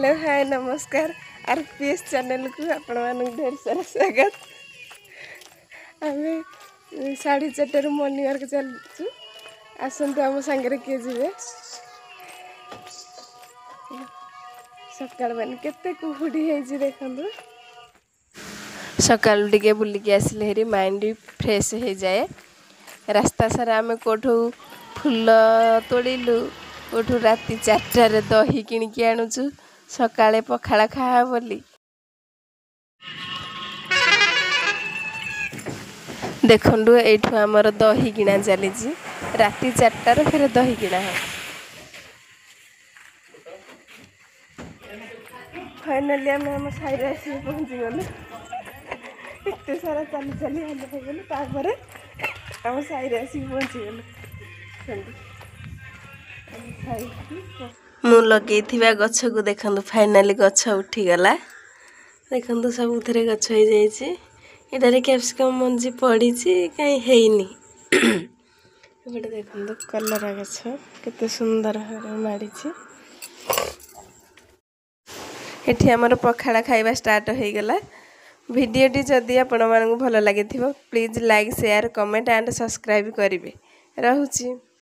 Hello hi नमस्कार RPS channel को आपण मानक ढेर सारा स्वागत। आम 4:30 मॉर्निंग वर्क चलु आसतु आम सांगे किए जी सकाल मैंने केते कुहुड़ी है देखु सकाल टे बुलिकी आसिले हेरी माइंड फ्रेश हो जाए। रास्ता सारा आम कौटू फूल तोड़िलु कौटू राति 4टार दही किणिकी आणुचु सकाळे पखाला खा बोली देखु एठू आमर दही किणा चली राति 4टार फिर दही किणा है। फाइनाली आम साइड आस पहुँची गलु एत सारा चली चली हल हो गलु आम साइड आस पहुँची गलु मु लगे गछ को देखु फाइनाली गछ उठीगला देखु सबुथे गछ हो जाइए कैप्सिकम मंजी पड़ी कहीं हैनी एपटे देखो कलरा गछ केते सुंदर माड़ी एठी हमर पखाड़ा खाइबा स्टार्ट हो गला। वीडियोटी जदि आपण मानकु भल लागिथिबो please like share comment and subscribe करिवे। रहूची।